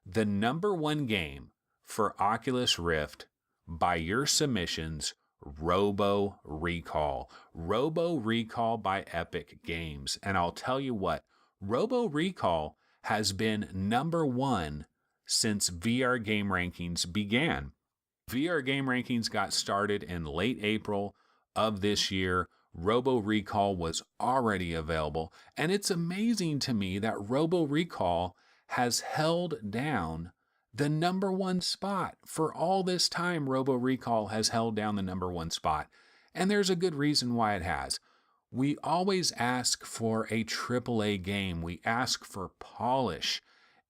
The number one game for Oculus Rift by your submissions, Robo Recall. Robo Recall by Epic Games. And I'll tell you what, Robo Recall has been number one since VR Game Rankings began. VR Game Rankings got started in late April of this year. Robo Recall was already available. And it's amazing to me that Robo Recall has held down the number one spot. For all this time, Robo Recall has held down the number one spot. And there's a good reason why it has. We always ask for a AAA game. We ask for polish.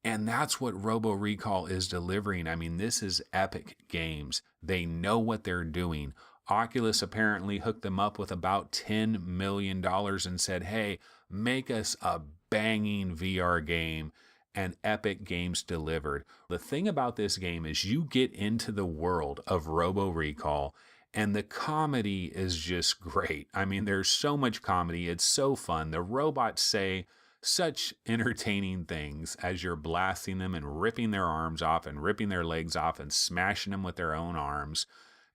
And that's what Robo Recall is delivering. I mean, this is Epic Games. They know what they're doing. Oculus apparently hooked them up with about $10 million and said, hey, make us a banging VR game. And Epic Games delivered. The thing about this game is you get into the world of Robo Recall, and the comedy is just great. I mean, there's so much comedy. It's so fun. The robots say such entertaining things as you're blasting them and ripping their arms off and ripping their legs off and smashing them with their own arms.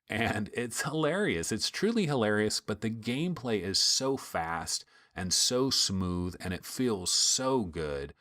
And it's hilarious. It's truly hilarious, but the gameplay is so fast and so smooth, and it feels so good.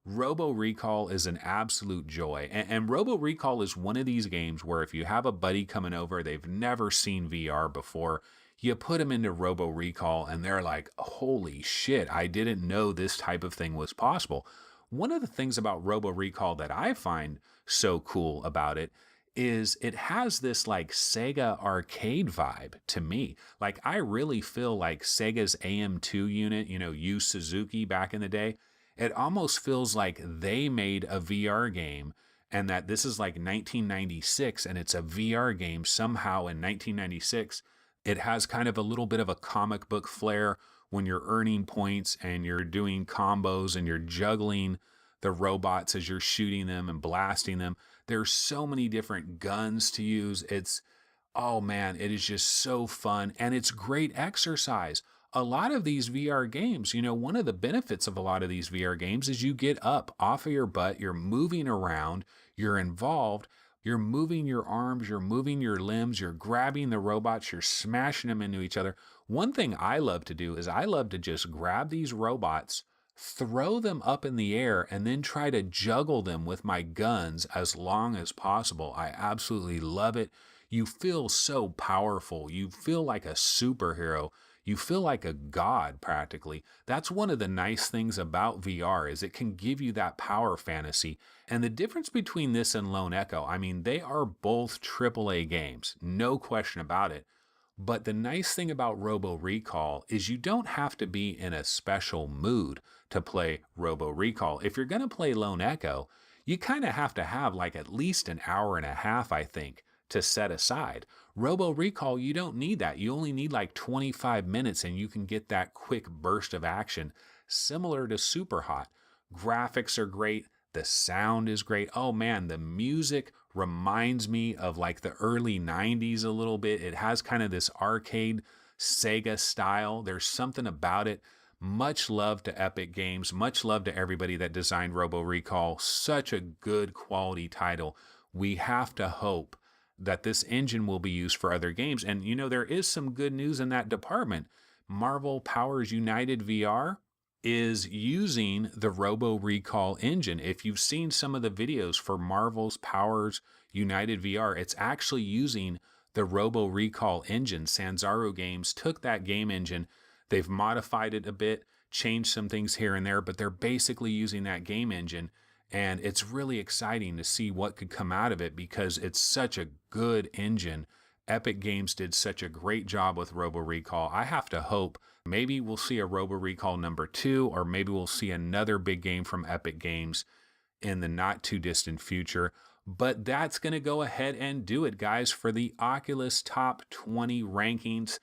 Robo Recall is an absolute joy. And Robo Recall is one of these games where if you have a buddy coming over, they've never seen VR before, you put them into Robo Recall and they're like, holy shit, I didn't know this type of thing was possible. One of the things about Robo Recall that I find so cool about it is it has this like Sega arcade vibe to me. Like I really feel like Sega's AM2 unit, Yu Suzuki back in the day. It almost feels like they made a VR game and that this is like 1996 and it's a VR game somehow in 1996. It has kind of a little bit of a comic book flair when you're earning points and you're doing combos and you're juggling the robots as you're shooting them and blasting them. There's so many different guns to use. Oh man, it is just so fun and it's great exercise. A lot of these VR games, one of the benefits of a lot of these VR games is you get up off of your butt, you're moving around, you're involved, you're moving your arms, you're moving your limbs, you're grabbing the robots, you're smashing them into each other. One thing I love to do is I love to just grab these robots, throw them up in the air, and then try to juggle them with my guns as long as possible. I absolutely love it. You feel so powerful. You feel like a superhero. You feel like a god practically. That's one of the nice things about VR is it can give you that power fantasy. And the difference between this and Lone Echo, I mean, they are both AAA games, no question about it. But the nice thing about Robo Recall is you don't have to be in a special mood to play Robo Recall. If you're going to play Lone Echo, you kind of have to have like at least an hour and a half, I think, to set aside. Robo Recall, you don't need that. You only need like 25 minutes and you can get that quick burst of action, similar to Super Hot. Graphics are great. The sound is great. Oh man, the music reminds me of like the early 90s a little bit. It has kind of this arcade Sega style. There's something about it. Much love to Epic Games. Much love to everybody that designed Robo Recall. Such a good quality title. We have to hope that this engine will be used for other games. And there is some good news in that department. Marvel Powers United VR is using the Robo Recall engine. If you've seen some of the videos for Marvel's Powers United VR, it's actually using the Robo Recall engine. Sanzaru Games took that game engine, they've modified it a bit, changed some things here and there, but they're basically using that game engine. And it's really exciting to see what could come out of it because it's such a good engine. Epic Games did such a great job with Robo Recall. I have to hope maybe we'll see a Robo Recall number 2, or maybe we'll see another big game from Epic Games in the not too distant future. But that's going to go ahead and do it, guys, for the Oculus Top 20 rankings.